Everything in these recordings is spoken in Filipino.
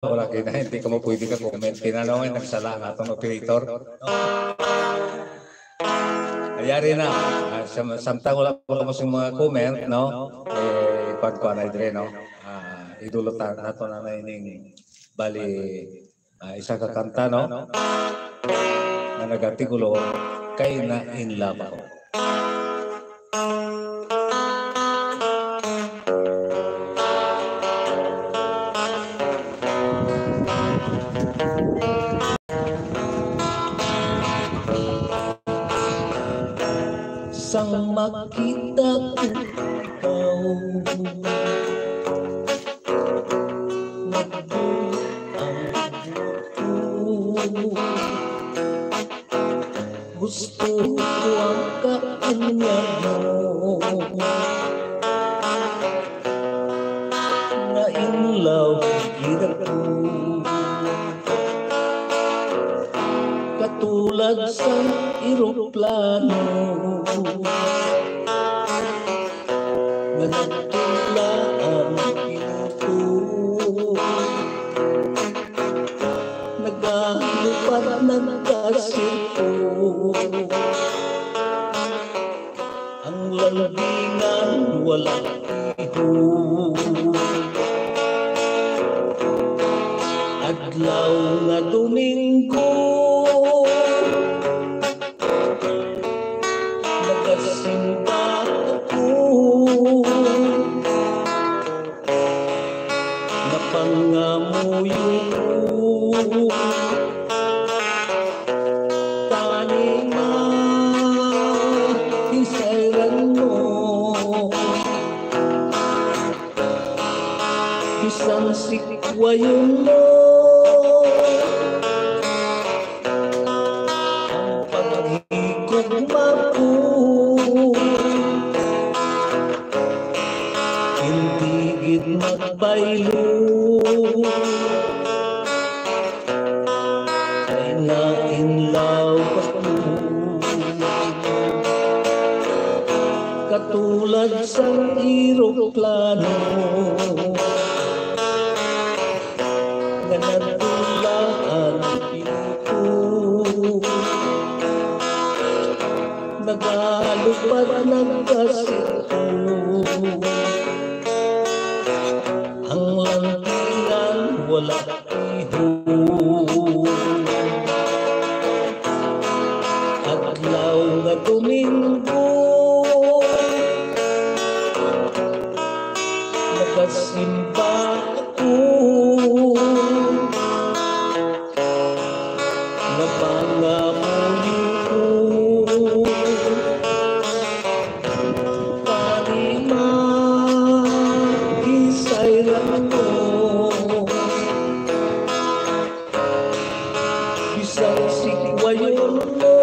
wala kayo na, hindi ka mo pwede ka comment. Tinanongin, nagsala na itong operator. Ayari na, samtang wala pa mo sa mga comment, no? Pagkuhan na ito, no? Idulutan nato na ining bali isa ka kanta, no? Na nagatigulo, kay na in love ako. Sang makita ko ikaw, nagbulit ang buto. Gusto ko ang kanya mo, na in love kita ko. Katulad sa eroplano na nagtula ang piloto, naglalupad na nagkasito, ang lambingan walang iho. Adlaw nga Domingo, nagasimba ako, napangamuyo ko, tanima isairan mo, isang sikwayon mo. Magbaylo ay na in love ako, katulad sa eroplano na nagtula ang piloto, nagalupad ng kasito, ang lantingan wala iho. Adlaw nga Domingo, nagasimba ako, napangamuyo ko, tanima isairan mo, isang sikwayon mo,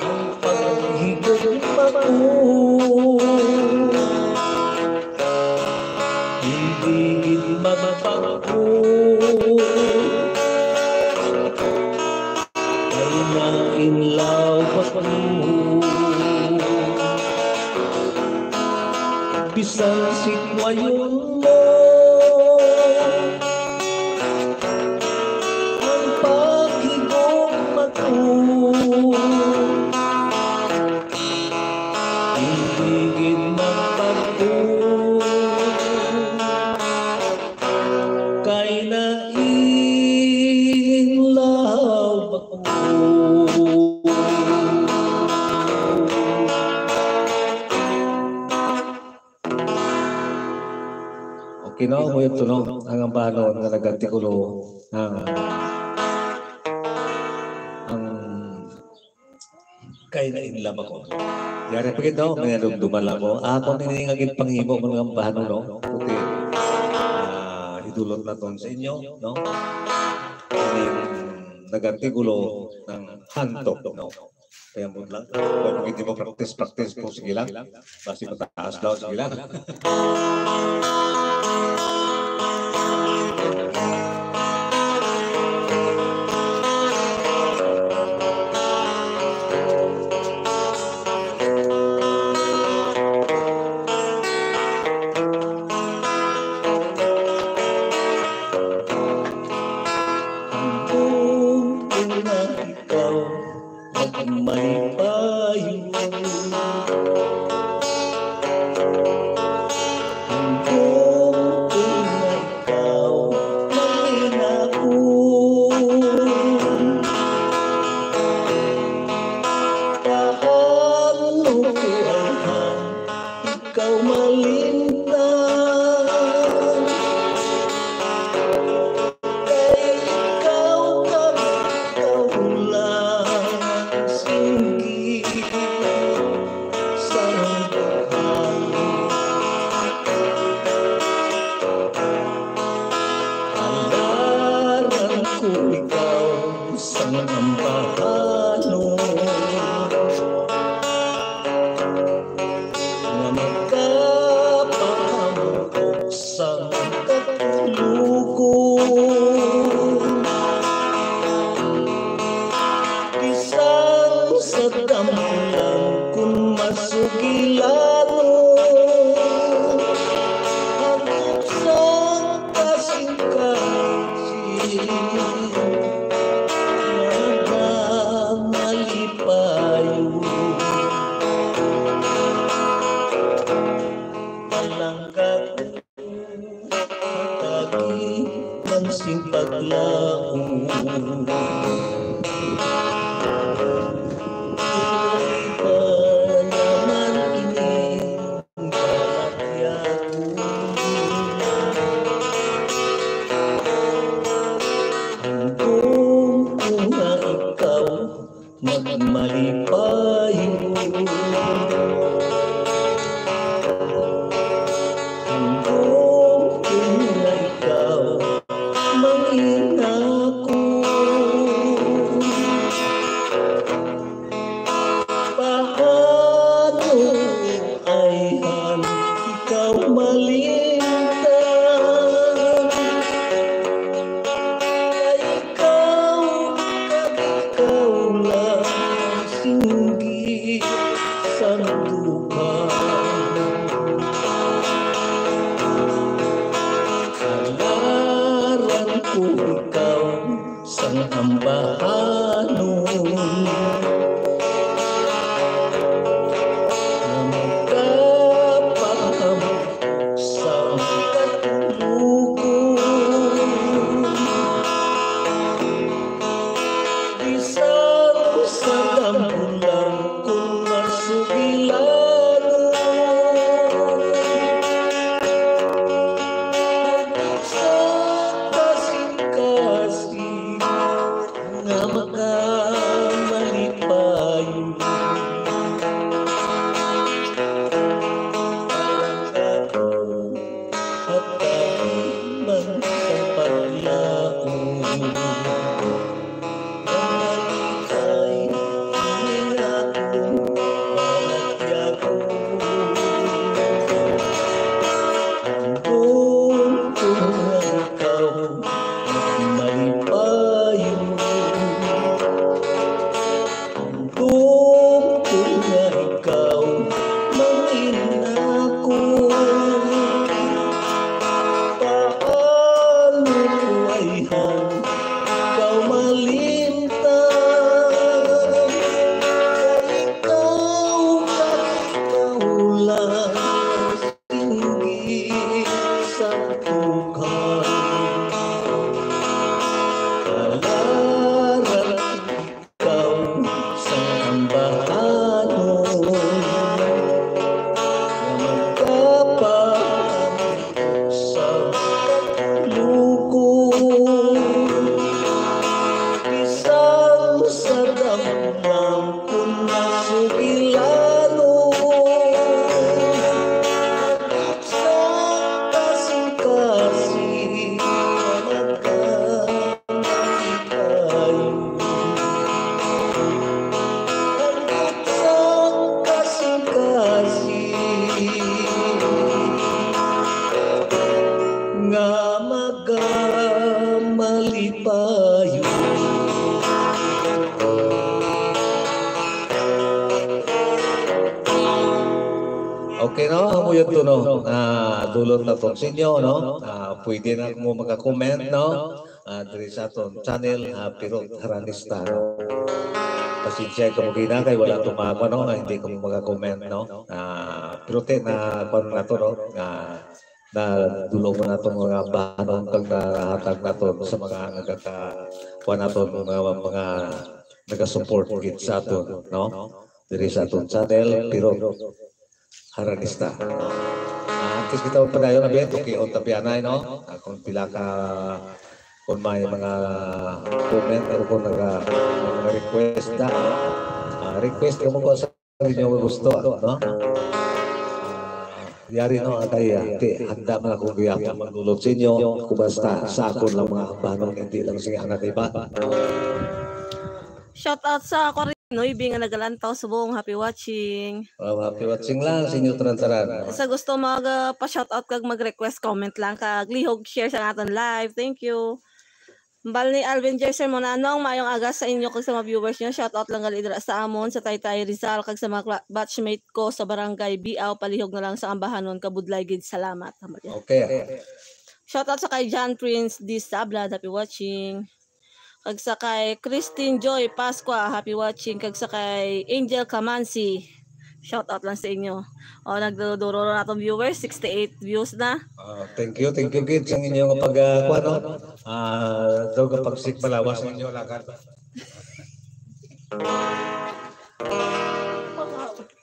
ang paghigong ako, hindi gid magbago, ay na in love ako. Bisang sikwayon mo, ang paghigong ako, hindi gid magbago, kay na in love ako. Kino mo ito no, ang banon na nagatikulo ang kay na in love ako. Yari pa ito, may dumala mo. Ako niningagin panghimo mo ng banon, no? Kuti, idulot na ton sa inyo, no? Nagatikulo ng hantok, no? Kaya mo lang, kung hindi mo practice po, sige lang. Basi mataas daw, sige lang. Hanggang ikaw paano ko alam ikaw malintang kay ikaw lang singgit sa buhay alaran ko ikaw sa ambahano na magkapahamok sa katulugon isang sa damulan kung masugilano hanggang sa kasing-kasing malipayo palangkat hatagi mansing paglaong magmalipayo kung ikaw manginako paano ay ikaw malintang ikaw lang singgit sa duhan alaran ko ikaw sa ambahano na magkapahamok sa katulugon isang sa damulan kung masugilano sa kasing-kasing nga makamalipayo palangkat hatagi man sa paglaong Okay, no? Amo yun to, no? Dulot na to sa inyo, no? Pwede na mo maka-comment, no? Diri sa aton channel, Pirot Haranista. pasensya ka mo kay wala tumama no, hindi ko mag-comment no. Pero na paano na to no, na dulong mo na itong mga bahanon kang nahatag na to sa mga nagkakakuha na to, mga nag-support kit sa ato no. Diri sa atong channel, pero Haranista. Antes kita padayon na biyan, okay, o tabianay, no? Kung pila ka, kung may mga comment, o kung mga request na, request ka mo kung sa inyo gusto, no? Yari, no, kaya, handa mga kung kaya akong maglulog sa inyo, kung basta sa akon lang mga banong, hindi lang sige anak iba. Shout out sa ako rin, Noy, nga nagalantaw sa buong happy watching. Happy watching lang sa inyo taran-taran. Sa gusto pa-shout out kag mag-request comment lang kag lihog share sa aton live. Thank you. Mbal ni Alvin Jerser mo nanong mayong aga sa inyo kag sa mga viewers niyo. Shout out lang gali dira sa amon sa Taytay Rizal kag sa mga batchmate ko sa barangay Biaw, palihog na lang sa ambahanon kabudlay gid. Salamat. Okay. Shout out sa kay John Prince D. Sabla, happy watching. Kag sa kay Christine Joy Pasqua, happy watching. Kag sa kay Angel Kamansi, shout out lang sa inyo. O nagduduro na itong viewers, 68 views na. Thank you kids ang inyong pagkuha no. Daw ka pagsik palawas sa inyo lakat.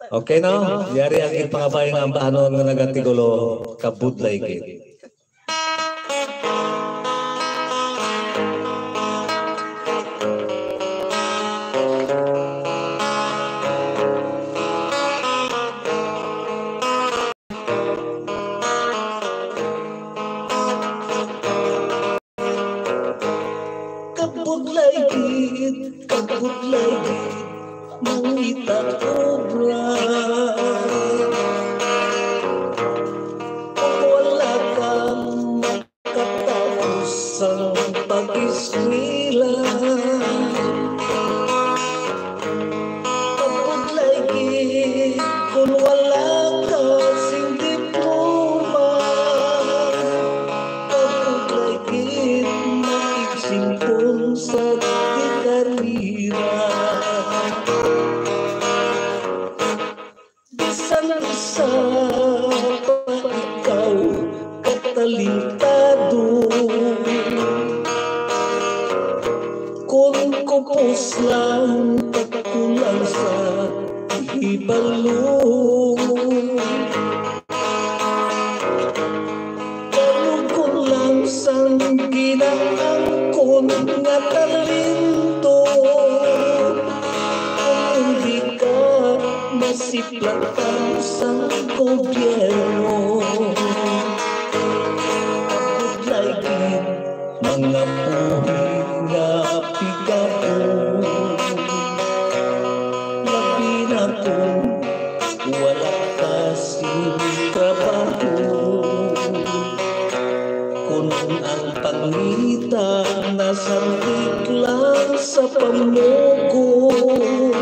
Okay no, yari ang ipangabay ng ambahanon nga nagatigulo kabudlay gid. Kabudlay gid mangita obra. Wala kang makatapos ang pag-iskwela. Kabudlay gid kung wala ka sing diploma. Kabudlay gid makigsingpon sa karira. Bisan-isa pa ikaw katalintado, kung kupos lang pagkulang sa hibalo. Kalugkon lang sang ginaangkon nga talento. Masiplatan sa gobyerno. Kabudlay gid mga puhi nga pigado. Labi na kung wala kasing trabaho. Kung ang pangita nasantik lang sa pamukong,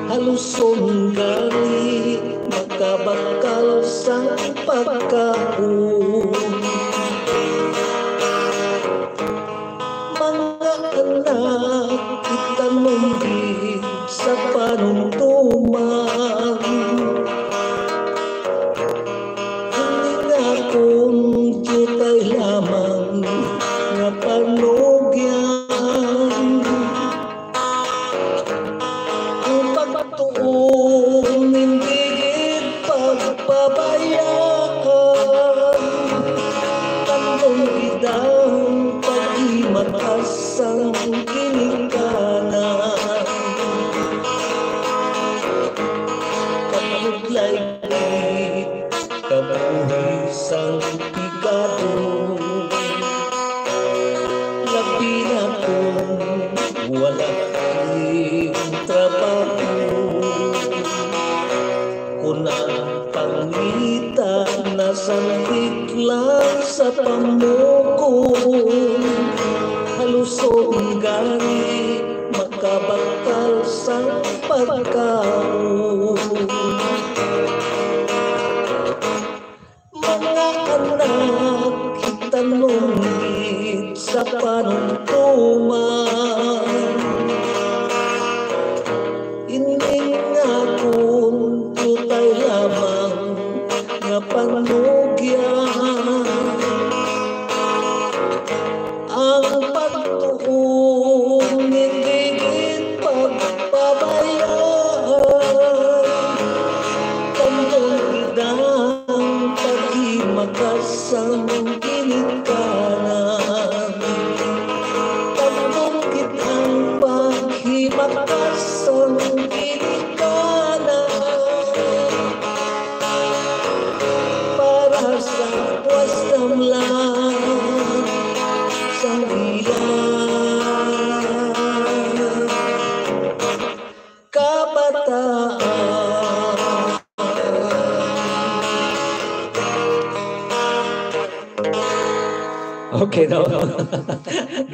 haluson gali magkabakal sa pagkaon. Mga anak itanong gid sa panuntuman. Hindi nga kung jutay lamang nga panugyan. Pagtuon hindi gid pagpabayaan. Tandong gid ang pag-imatas ang ginikanan. Kabudlay gid kabuhisang pigado. Labi na kung wala kang trabaho. Kung ang pangita nasandik lang sa pamukong, haluson gani makabakal sa pagkaon. Mga anak itanong gid sa panuntuman. sang ginikanan. Pagmungkit ang paghimakas sang ginikanan. Para sa wastamlan sang ilan kabataan. Okay, no?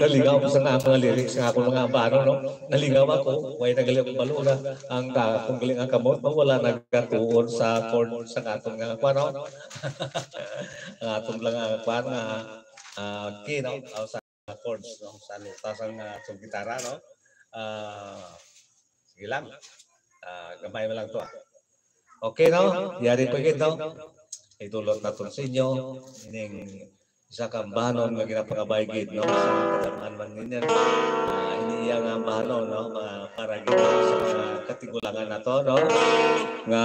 Nalingaw ko sa mga lyrics ng akong mga bano, no? Nalingaw ako, way nagaling akong balo na ang kung galing ang kamot, wala nagkatuon sa chord sa atong nga kwan, no? Ang atong lang ang kwan nga key, no? Sa chords, no? Sa lutas ang atong gitara, no? Sige lang. Gamay mo lang to. Okay, no? Yari pa ito. Itulot natin sa inyo. Ining isa ka bahanon nga ginapangabaygid, no? Sa kadaman man ninyo. Iniya nga bahanon, no? Para gito sa mga katigulangan na to, no? Nga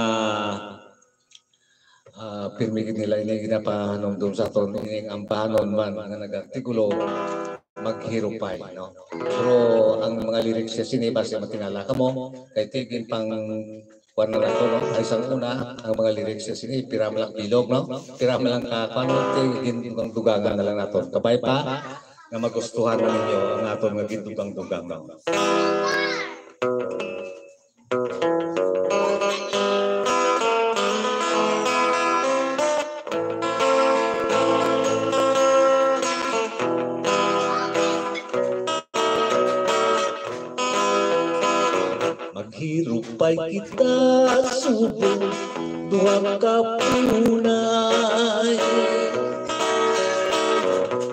pirmigid nila ini ginapahanon doon sa to. Ining ang bahanon man nga nagatigulo maghirupay, no? Pero ang mga lyrics siya sinibas siya matinala ka mo kay tigin pang kuwan na to, no? Ay isang una, ang mga lyrics siya sinibas, pirama lang bilog, no? Pirama lang kano, tigin ang dugangan na lang nato. Kabay pa na magustuhan ninyo ang aton nga gindugang-dugang, no? Maghirupay kita subong duha ka punay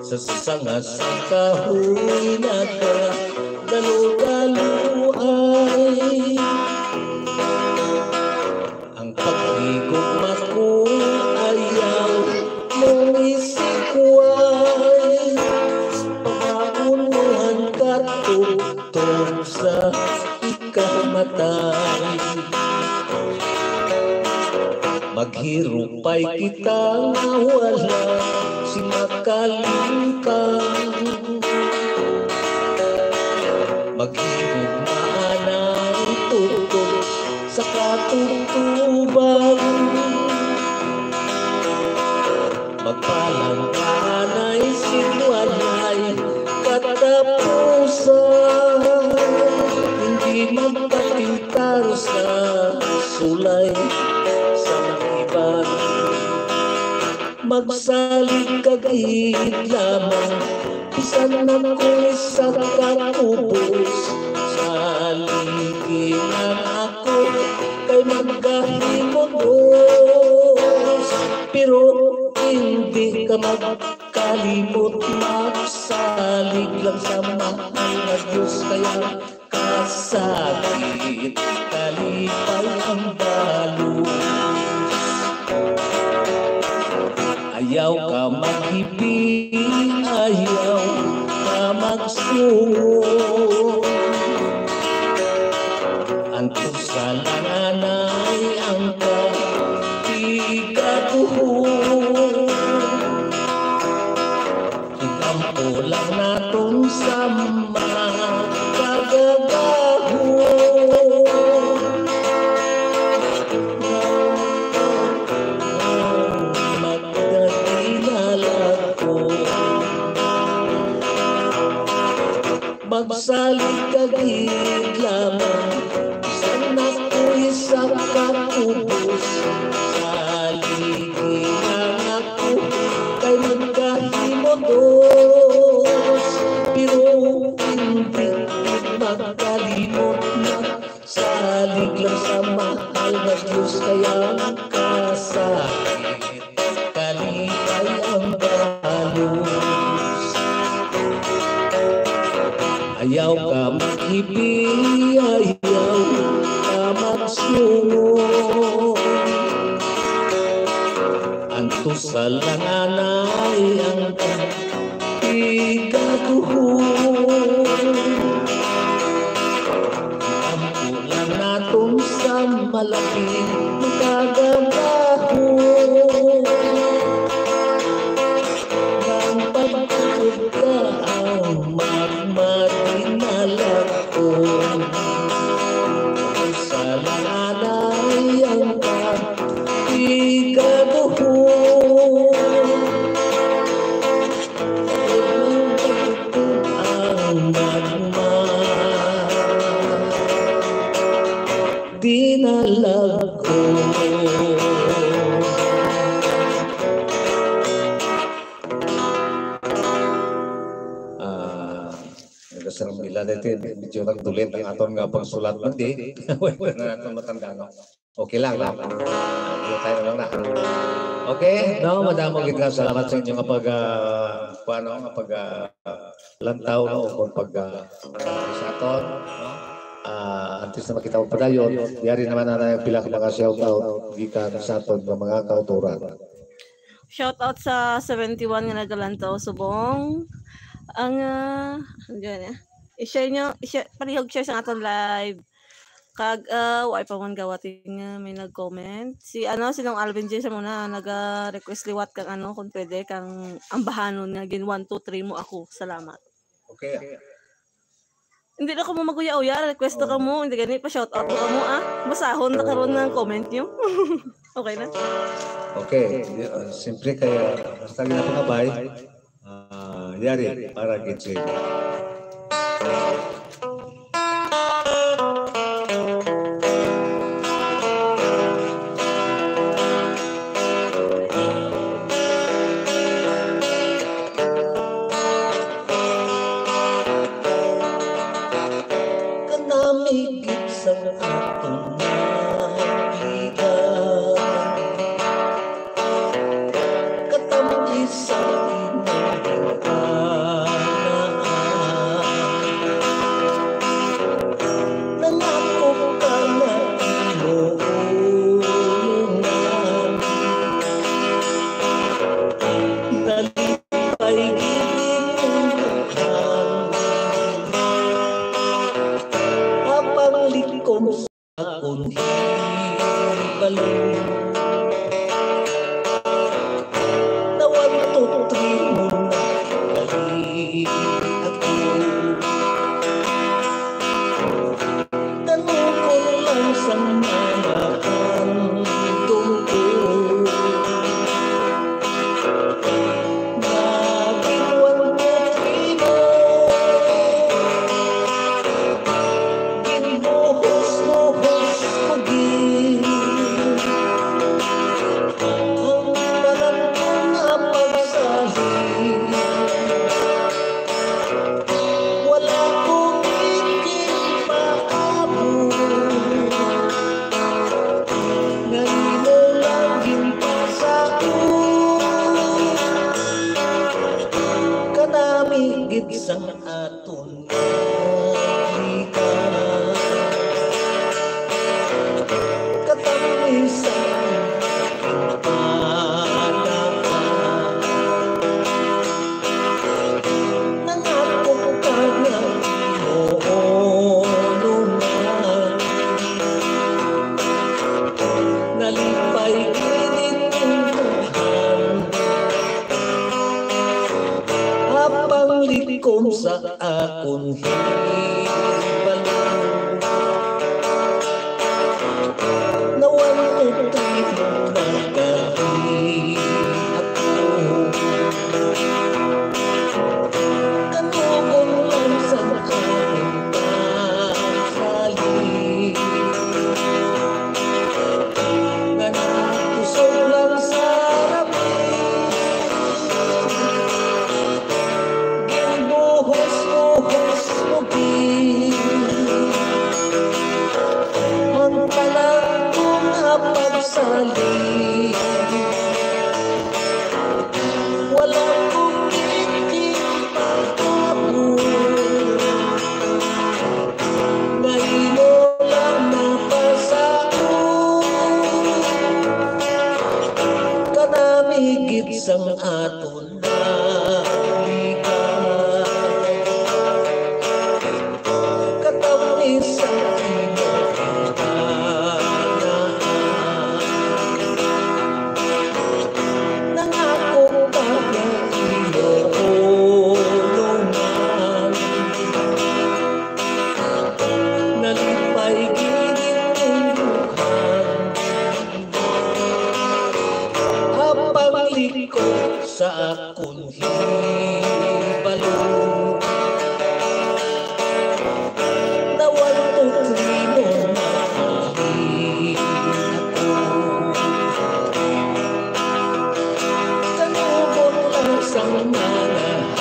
sa sangas kahoy naga dalo-daloay. Ang paghigugma ko ayaw mong isikway. Pagkaunuhan ka tugtog sa ikamatay. Maghirupay kita nga wala si makalingkang. Maghigugmaan ang tugtog sa katutubang. Magpalangkanay siwalay katapusan. Hindi magpapintar sa sulay sa iban. Magsalig kagit lamang bisan na ko'y sa kakubos. Saliginan ako kay magkahimodos. Pero hindi ka magkalimot, magsalig lang sa mahal na Diyos. Kaya kasakit, kalipay ang balos. Ayaw ka maghibig, ayaw ka magsuo. Anto sa langanay ang katigatuhon. Ikampo lang natong sama kagagahon. Magsalig kagit lamang bisan ako'y sa kakubos. Saliginan ako kay magkahimodos. Pero hindi magkalimot na salig lang sa mahal na Diyos. Kaya kasakit, kalipay ang balos. Ayaw ka maghibig, ayaw ka magsuo. Anto sa langanay ang katigatuhon. Ampo lang naton sa malaking magagabahon. Kasarang bila natin, medyo nagdulit ang aton nga pagsulat man di. Wala na natin matanda, no? Okay lang, no? Hindi tayo lang na. Okay, no? Madamo kita salamat sa inyo nga lantaw, no? O kung sa aton, no? Antes na makita ko pa tayo, yari naman na pila ka mga shoutout gikan sa aton ng mga kauturan. Shoutout sa 71 nga nagalantaw subong. Ang diyan i-share nyo, parihog share sa aton live. Kag why pa man gawating may nag-comment. Sinong Alvin J sa muna naga-request liwat kang kung pwede kang ambahanon nga gin 1 2 3 mo ako. Salamat. Okay. Hindi na ko mo maguya-uya, request ka mo, hindi gani pa shoutout ka mo Basahon na karon ng comment nyo. Okay na. Okay, siyempre kaya basta ginapangabay, yari para gitsin. Kanamigit sa atong naligan, katamli sa nangako ka na inuunan, nalipay ginintuhan, habang likom sa akong hibalo, na 1 2 3 mo na dali ako. Tanong lang sa mga handong ko, naging 1 2 3 mo, ginuhos-nuhos maging ang balang ko nga pagsahin. Wala kong ikipaabot, ngayon mo laging pasakot, kanamigit sa aton nalikan, katamli sa panapan, nangako ka na inuunan, nalipay ginintuhan, habang likom sa akong hibalo, na 1 2 3 mo nagdali ako. Kanugon lang sa akong pagsali, na natusog lang sa ramin, ginuhos-nuhos mo din, ang talang ko nga pagsali. Wala kong ikipaabot, ngayon mo lang napasakot, kanamigit sa aton nalikan, katamli sa nangako ka na inuunan, nalipay ginintuhan, habang likom sa akong hibalo, na 1 2 3 mo nagdali ako. Kanugon lang sa mga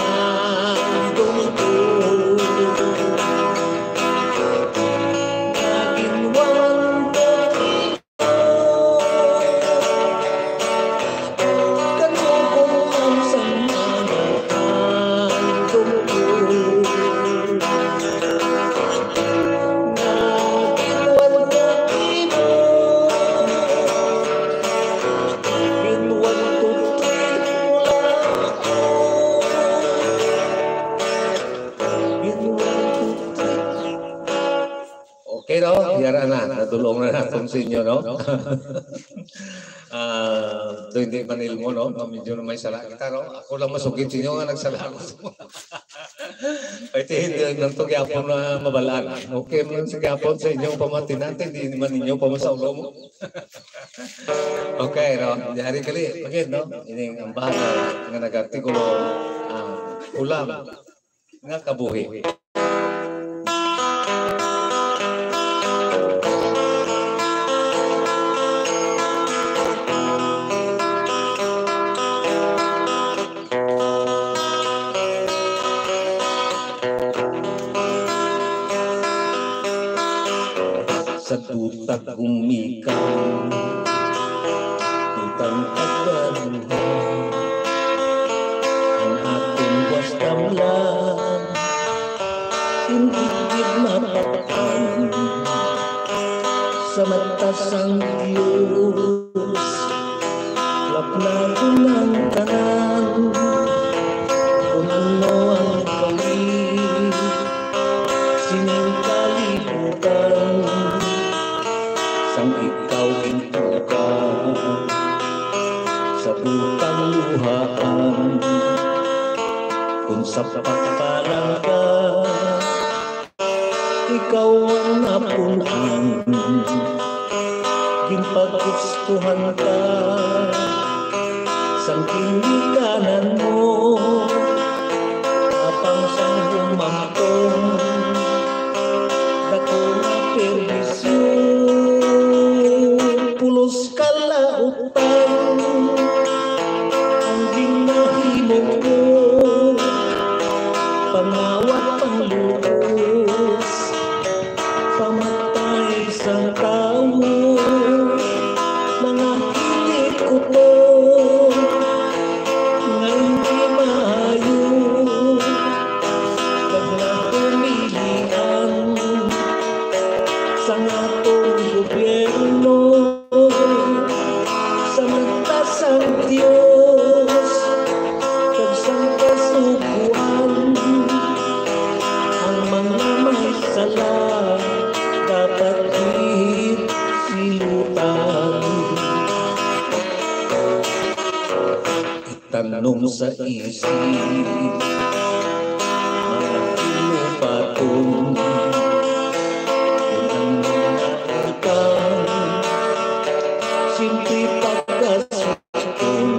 handong ko, nadulong na natin sa inyo, no? Ito hindi manil mo, no? Medyo na may sala kita, no? Ako lang masugit sa inyo nga nagsala ako. Ito hindi nang ito gyapon na mabalaan. Okay man sa gyapon sa inyong pamatin natin, hindi naman ninyo pamasaulo mo. Okay, no? Dihari kali, pagin, no? Ining ang bahala nga nag-artikulo ulam nga kabuhi. Sa tutag gumikan, tutang pagkaluhan, ang ating wastamlan, hindi mapapang sa matasang Diyos, laplado ng tanan, kung ano ang gawin, sining kalibutan, sang ikaw intukan sa butang luhaan, kung sa pagpalang ka ikaw ang napunan, ginpagustuhan ka sang kinikanan mo, apang sang humantong dako na perbisyon, pulos kalautan ang ginahimo mo, pangawat pangluos, pamatay sang tao, mga hilig ko to nga hindi maayo, pag natumilian sa atong gobyerno, sa matasang Diyos, kag sang kasuguan, ang mga may sala dapat silutan. Itanong sa isip mga pinupaton, simple pagkasukon,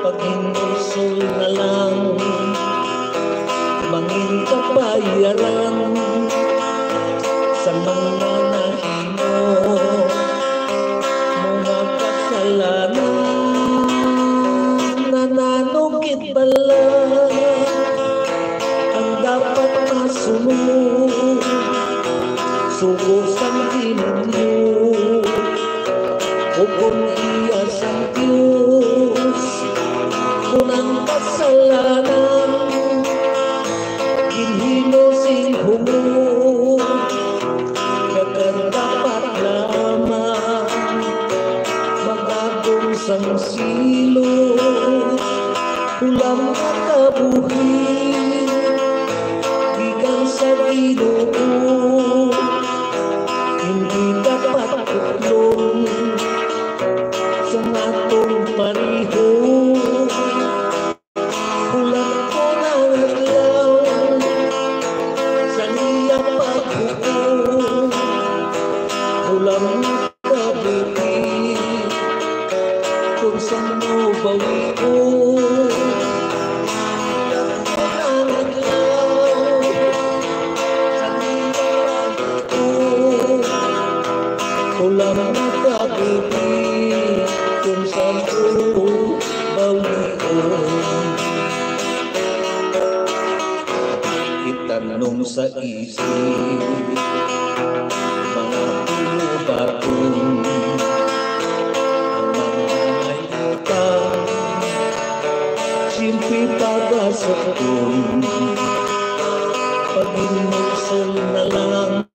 pag-inusol na lang, mangin kabayaran sa mga nahimo, mga kasalanan, nananukit bala, ang dapat masunod, sugos ang ginunyo, kung iya sang Diyos, kung ang kasalanan, ginhino sing humo, kagan dapat lamang, magagong sang silo, ulam na kabuhi, gikan sa Ginoo, hindi dapat tuklong sa atong pariho, ulan ko na naglaw sa niya paghukom, ulam na kabuhi, kung saan mo bawi ko, ulan ko na naglaw sa niya paghukom, ulam na kabuhi, kung saan mo bawi ko. Itanong sa isip mga pinubaton, ang mga naitan, simple pagkasukon, pag-inusol na lang,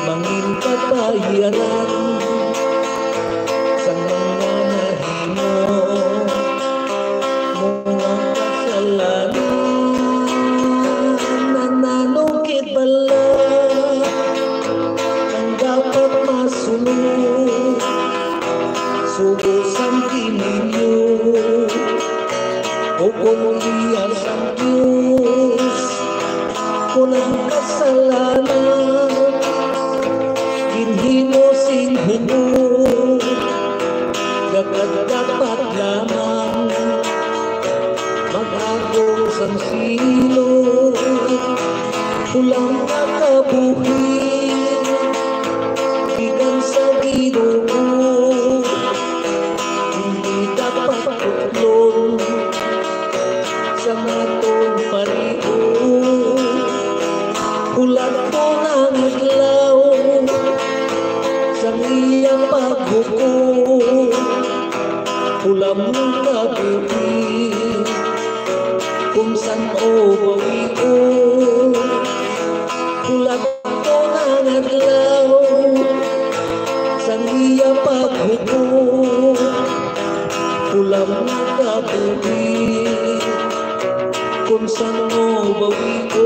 mangin kabayaran sa mga nahimo, mga kasalanan, nananukit bala, sang silong pulang nakabuhin gikan sa Ginoo hindi dapat tutlon sa matong pariho ulat po ng adlaw sa iyang paghukom ulam ng gabi kung saan o bawi ko ulat po ng adlaw sa iyang paghukom ulam ng gabi kung saan o bawi ko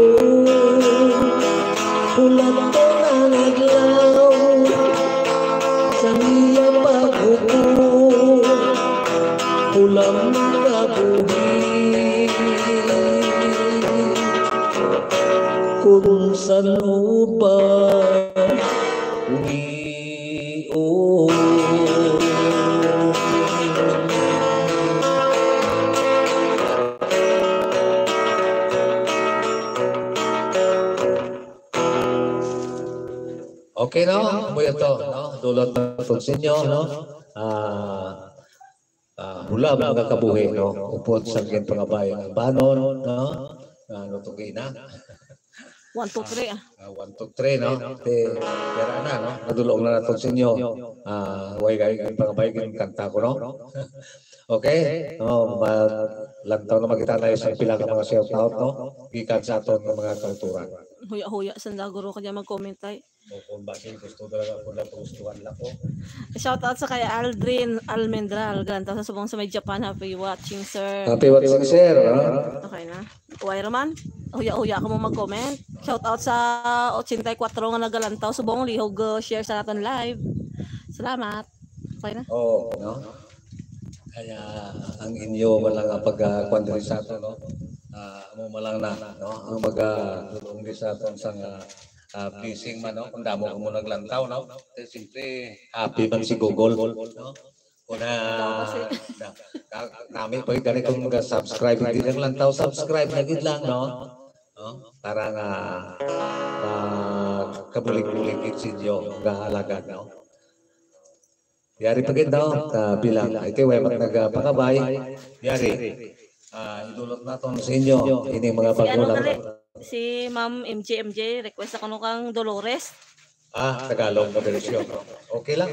ulat po ng adlaw sa iyang paghukom ulam ng gabi kung saan o ba Okay, no? Buya to, no? Dulot na ito sa inyo, no? Hula mga kabuhi, no? Upod sa mga pangabayan. Banon, no? Ano ito kayo na? 1, 2, 3 1, 2, 3, no? Pero na, no? Nadulong na ito sa inyo. Huwag kayo pangabayan yung kanta ko, no? Okay? No, lantaw na makita na isang pilang mga shout-out, no? Gikan sa aton ng mga kauturan. Huya-huya sanda guro kanya mag-comment ay. Kung bakit gusto talaga ako na gustuhan lang ko. Shout out sa kay Aldrin Almendral. Ganto sa subong sa may Japan. Happy watching, sir. Happy watching, sir. Okay na. Uway raman. Huya-huya ka mo mag-comment. Shout out sa 84 nga nagalantaw subong lihog share sa natin live. Salamat. Okay na. Oo, no? Kaya ang inyo malang pagkakwan sa ato, no? Mo malang na, no? Ang magdulong sa ato sa pleasing man, no? Kung damo ko mo naglantaw, no? Siyempre, happy man si Google, no? Kung kami po yung ganitong mag-subscribe, hindi lang lantaw, subscribe na gid lang, no? Para nga kabulig-bulig sinyo gahalaga, no? Yari pagit daw, bilang ito ay nagpakabay, yari, idulot na ito sa inyo, ini mga bagulang. Si Ma'am MJ, request ako nung kang Dolores. Tagalog na version. Okay lang.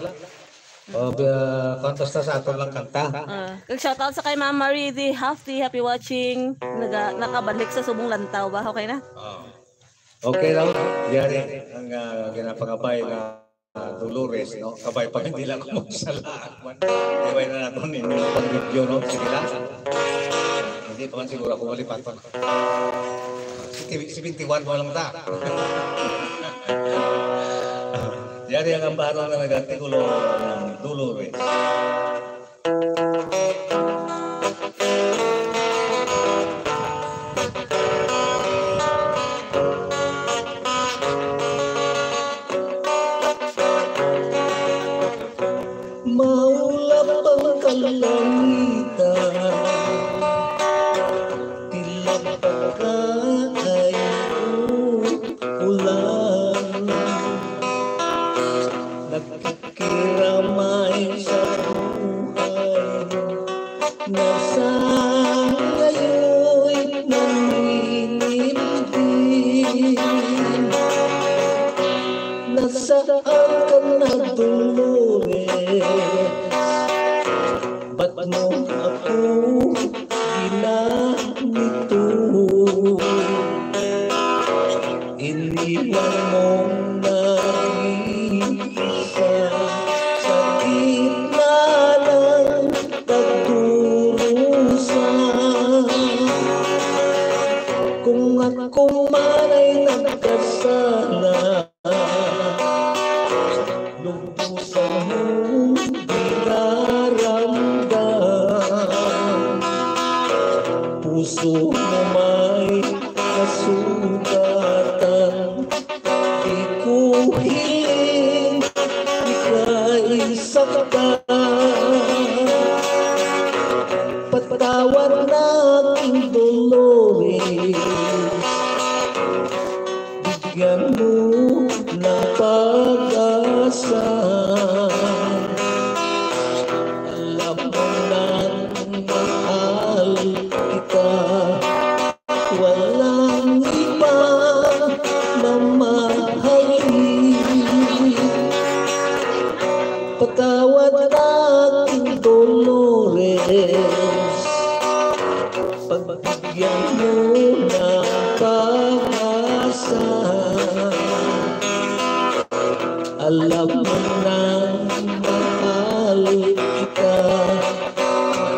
Contest na sa ato lang kanta. Shoutout sa kay Ma'am Marie D. Happy watching. Nakabalik sa subong lantaw ba? Okay na? Okay lang. Yari, ang ginapangabay na Dolores, no? Kabay pa hindi lang kung magsalaan. Iway na natin yung pag-review, no? Sige lang. Hindi pa man siguro ako malipatan. 71 mo lang ta. Yari ang ambaro na nag-artikulo ng Dolores. Maulap ang kalangitan, tila pagkakayulan, nagkikiramay sa buhay, nasa ngayon nanginibig, nasaan ka na Dolores? Ba't mo ako ginanito? Iniwan mong nag-iisa sa gitna ng pagdurusan. Kung ako man ay nagkasala, lubusan mong dinaramdam, puso mo may kasugatan. Di ko hiling ika'y saktan, patawad na aking Dolores. bigyan mo ng pag-asa. Alam mo nang mahal kita, walang iba mamahalin. Patawad aking Dolores, pagbigyan mo ng pag-asa. Alam mo nang mahal kita,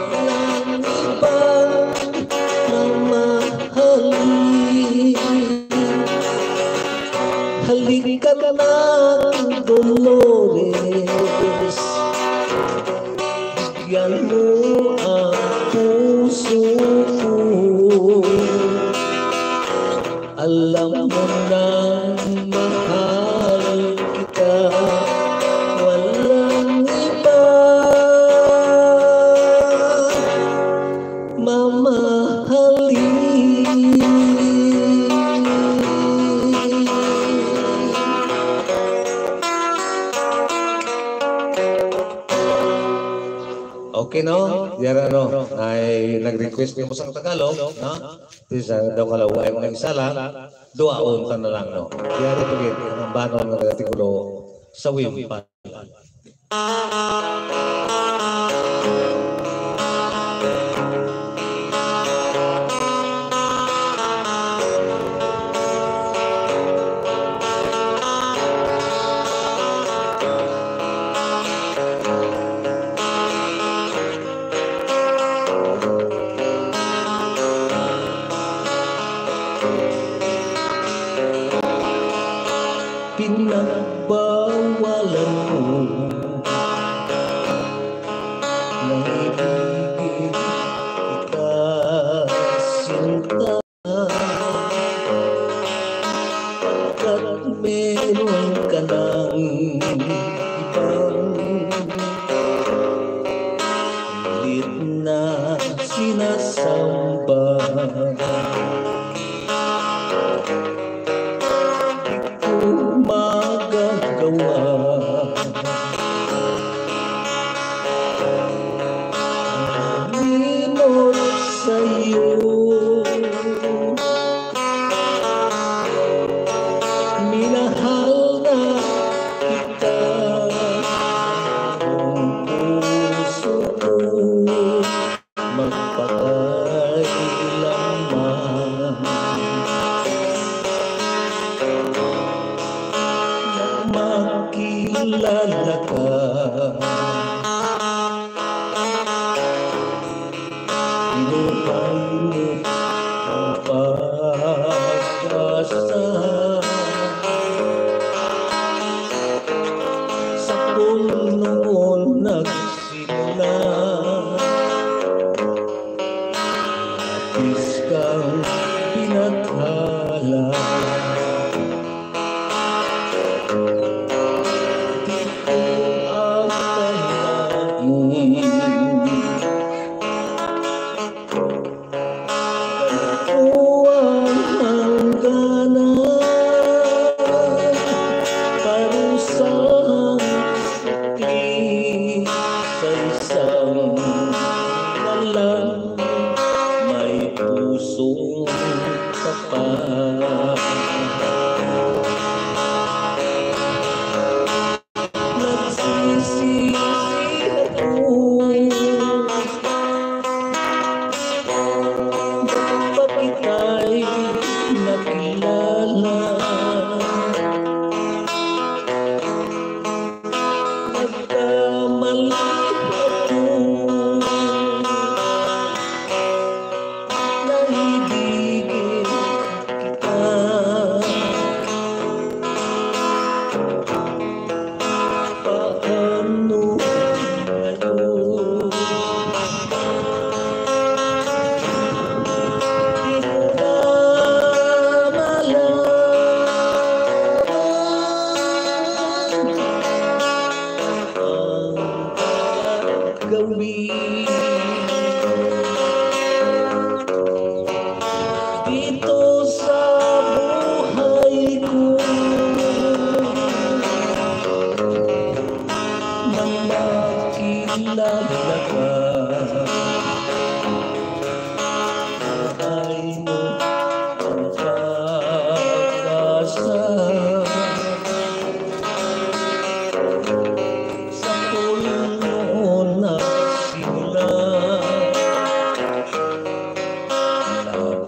walang ibang mamahalin. Halika na, Dolores, bigyan mo ang puso ko. Alam mo nang mahal kita, walang iba Okay, no? Yan ano, ay nag-request ko sa Tagalog, no? Isa daw kalawa ay mga isa lang, duaon ka na lang, no? Yan ito, ang banon ng artikulo sa Wimpan. Pinagbawalan mo nang ibigin kita, sinta, pagkat meron ka ng ibang pilit na sinasamba. Magagawa limot sa'yo, minahal na kita, ang puso ko magpakailanman. Makilala ka, pinupay mo ang pag-asa. Sa noon nagsimula, labis kang pinaghala. May pusong tapat, nagsisisi ako, ba't kita'y nakilala? Nagkamali ako, naibigin kita,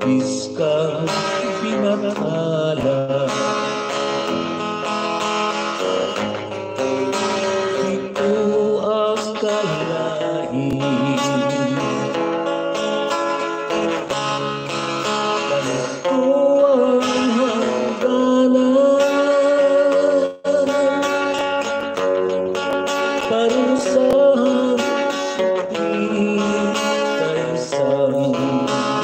labis kang pinakala. Ito ang kalahin, ganito ang hangganan, parusahan sa isang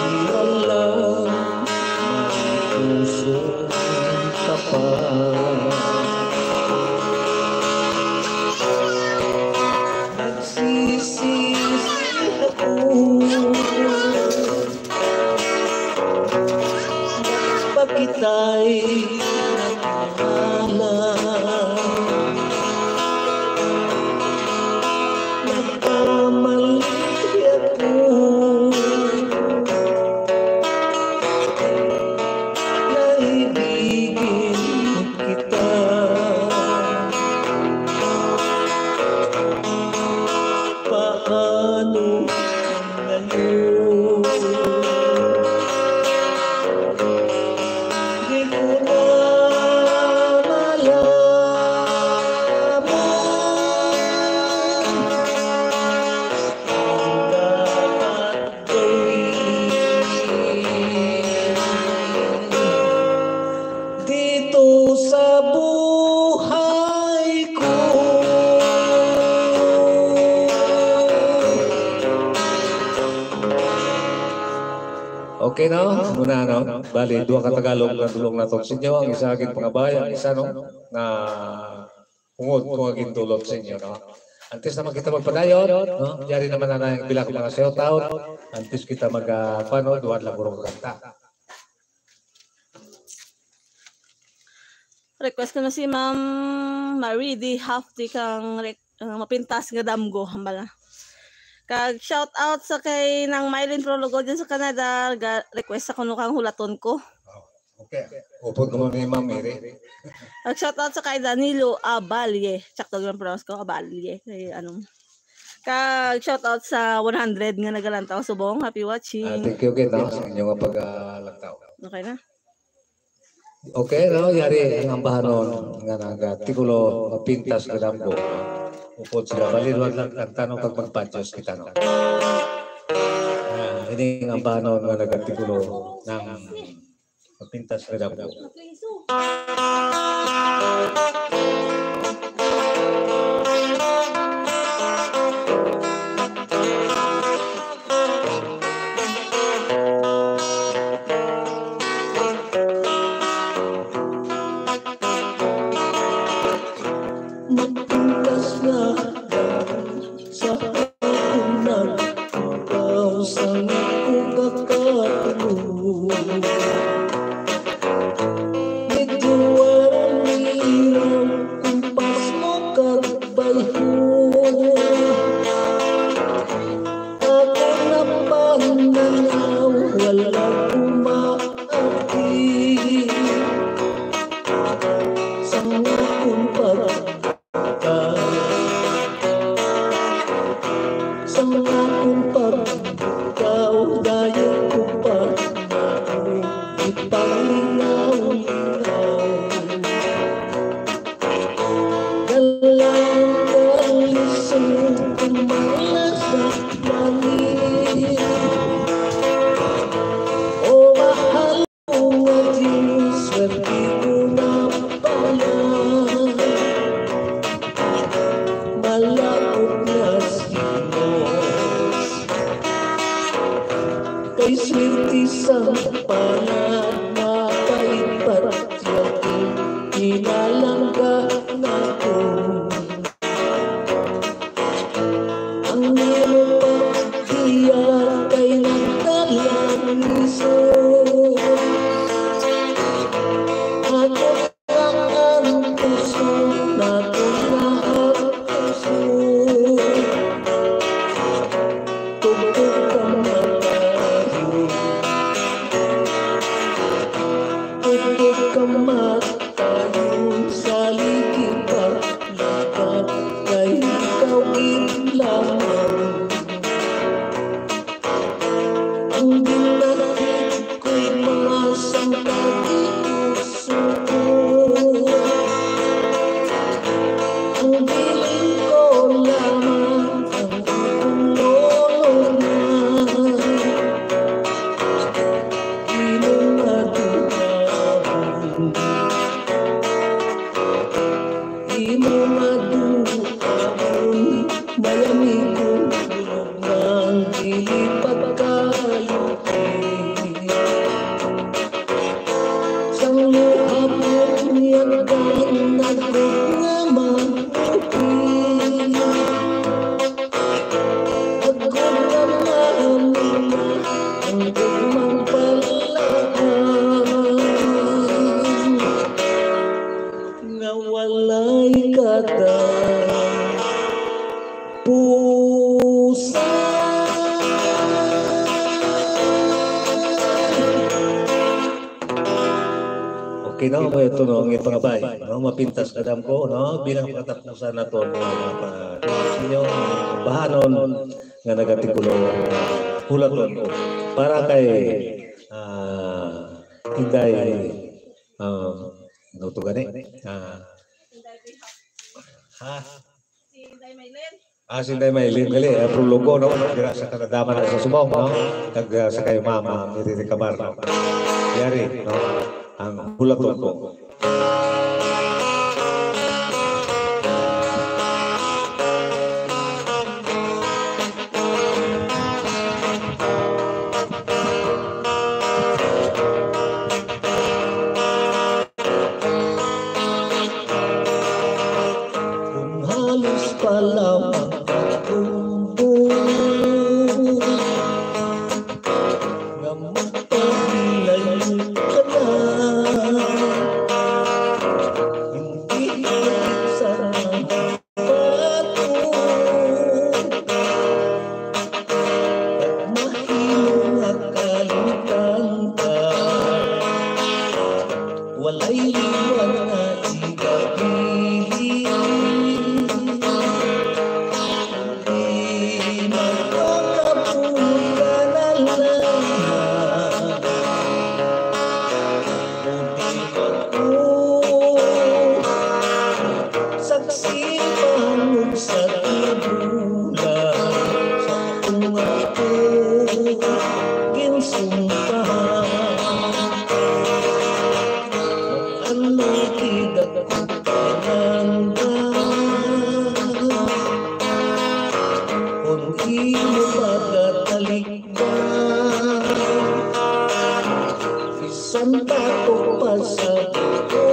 nilalang may pusong tapat. Nagsisisi ako, bakit ay nagkamali ako, naibigin kita. Paano ngayon? Di ko na malaman ang dapat gawin dito sa buhay ko. Okay no? Muna no? Bali, dua ka Tagalog na tulong na to sa inyo. Ang isa aging pangabay, ang isa no? Na ungod kung aging tulong sa inyo no? Antes naman kita magpadayon, no? Yari naman na yung bilang mga sayotaon. Antes kita magpano, duwan lang burong kanta. Request ko na si Ma'am Marie di half di kang mapintas nga damgo hambala. Kag shout out sa kay nang Mylene Prologo dyan sa Canada, request ako nung kang hulaton ko. Okay. Upod ko mo ni Ma'am Mary. Kag shout out sa kay Danilo Abalye. Sakto lang pronounce ko Abalye. Kay Kag shout out sa 100 nga nagalantaw subong. Happy watching. Thank you again no? Sa inyong paglalagtaw. Okay na. Okay, no? Yari ang ambahanon nga nagatikulo mapintas ka damgo. Upod sila. Baliwag lang ang tanong pag magpadyos kita, no? Ini ang ambahanon nga nagatikulo ng mapintas ka damgo. Magpintas na sa hapunan, ikaw sa kakatulog. Medyo ang hirap, kumpas mo kagbayho. Ako na pananaw, walang umaati sa akong sa mga kumpag, ikaw dahil kumpag na ako ipanglingaw-lingaw. Galang kalisong kumalasap langit, o mahal ko nga Diyos, swerte ko na pala. Malapot na sinos kay swerte sa palad na paipatyakin, inalangga na ko ang iyong pagdiyan kay nagdalang Isus. Ako lang ang puso nato lahat puso. Tugtog ka matayo, tugtog ka matayo sa likipan lahat kay ikaw lamang. Ang dinatid ko kinaw mo ito no, ang ipangabay, no, mapintas kadam ko, no, bilang katapusan na to, inyo, bahanon nga nagatikulo, hulaton ko, para kay, hinday, no to gani, Sinday Maylin gali, prologo, no, dira sa kanadama na sa Subong, no, kag sa kayo mama, Miri Kabar, no, yari, no, ang hulaton ko. Kung halos pala magtumbong na magpagilayo ka na, hindi sa bato at mahimong akalitan ka, walay liwan na igabili. Saksi pangog sa tibula sa kung ako ginsumpahan, ano tidak ko pananda kung imo magatalikdan, bisan tako pa sa buot ko.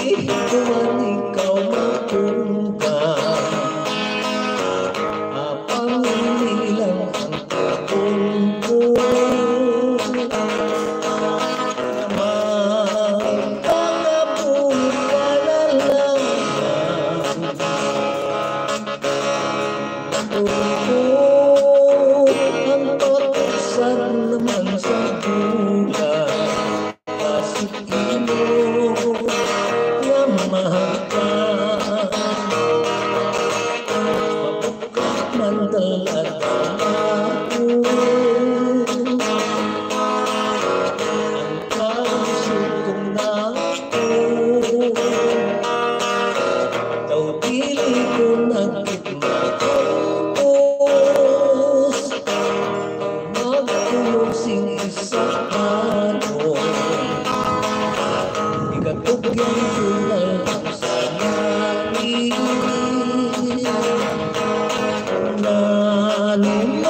Kung ikaw matungkang, apang nilang ang kapon ko, magpangabot ka na lang ko, ang patusan naman sa bulan, pasok imo mabukak mandal at ako, ang kausukong na ako, daw dili ko nagkikmatapos, magkulong sing isa ano, ikatugyan ko lang sa langit, nanimanan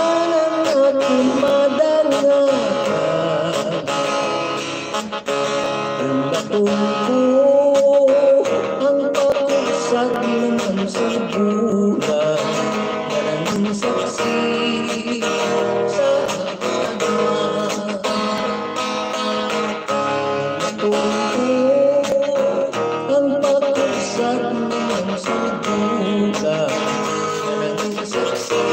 aking madangakan, ulatong ko ang patugsag naman sa bulan, maraming saksi sa hagdan, ulatong ko ang patugsag naman sa bulan, maraming saksi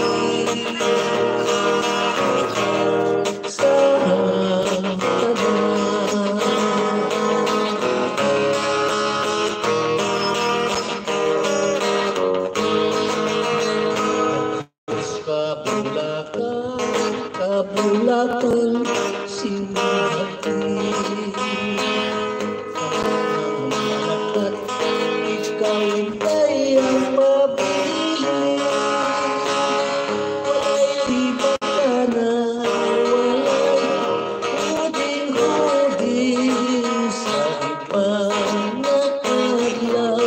sa kabulakan sinahati, ang malakat ikaw ay ang mabili, walay iba ka na, walay huding-huding sa ibang nakadlaw,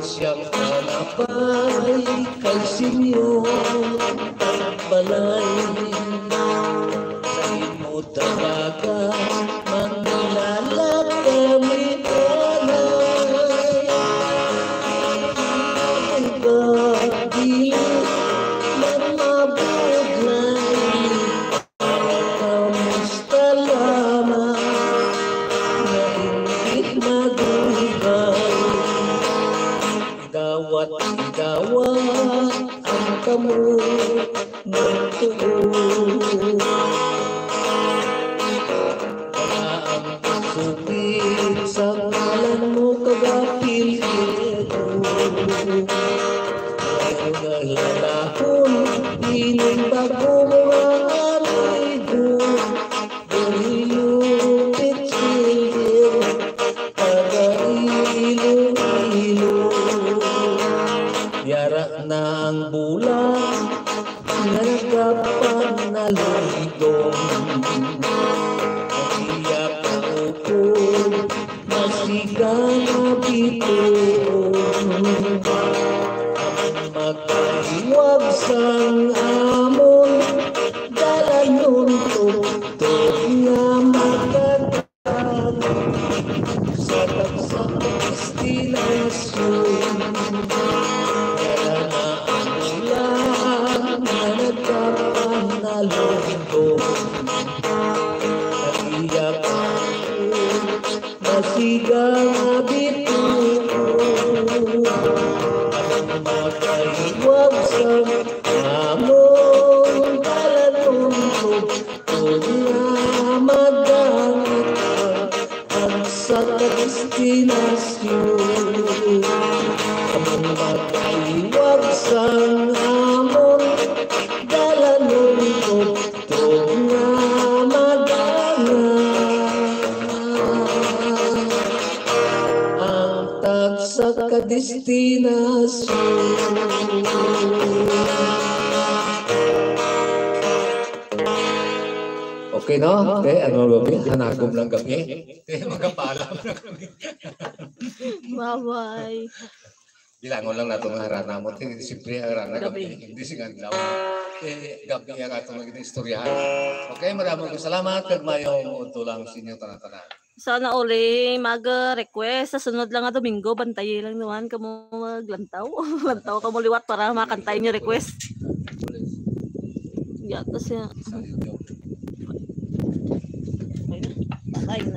siyang kalapay kay sinyo pagbalay, sa imo talaga magdalala kami tanay, dili man mabuglay, kamusta lamang na hindi madugay, daw kamo ng tuon. Sukit sa ngalan mo kagapil ko. Lalahon, ining bago mga aligo. Berhilupit silyo, taga-ilo-ilo. Yara na ang bulan, na nagkapanalugong. Iyak ako, masigang abiton. Magkaiwag sang amon, dalanon tugtog nga magkatag. Sa tagsak destinasyon, yara na ang ulan na nagkapanalugong. Naiyak ako, masigang abiton. Magkaiwag sa amon, dalanon tugtog nga magkatag. Ang sa destinasyon, magkaiwag sa amon, dalanon tugtog nga ang tagsa ka destinasyon. Okay, no? Okay, ano gabi? Hanagom lang gabi. Okay, magkapaalam na kami. Bye-bye. Bilangon lang nato nga harana mo. Siyempre, harana gabi. Hindi sigadlaw. Gabi ang atong naging istoryahan. Okay, maraming salamat. Kagmayong utulang sa inyo tanan-tanan. Sana uli mag-request sa sunod lang nga Domingo, bantayin lang naman kamo maglantaw. Lantaw ka mo liwat para makantay niyo request. Yata siya. Sa YouTube. Ay na.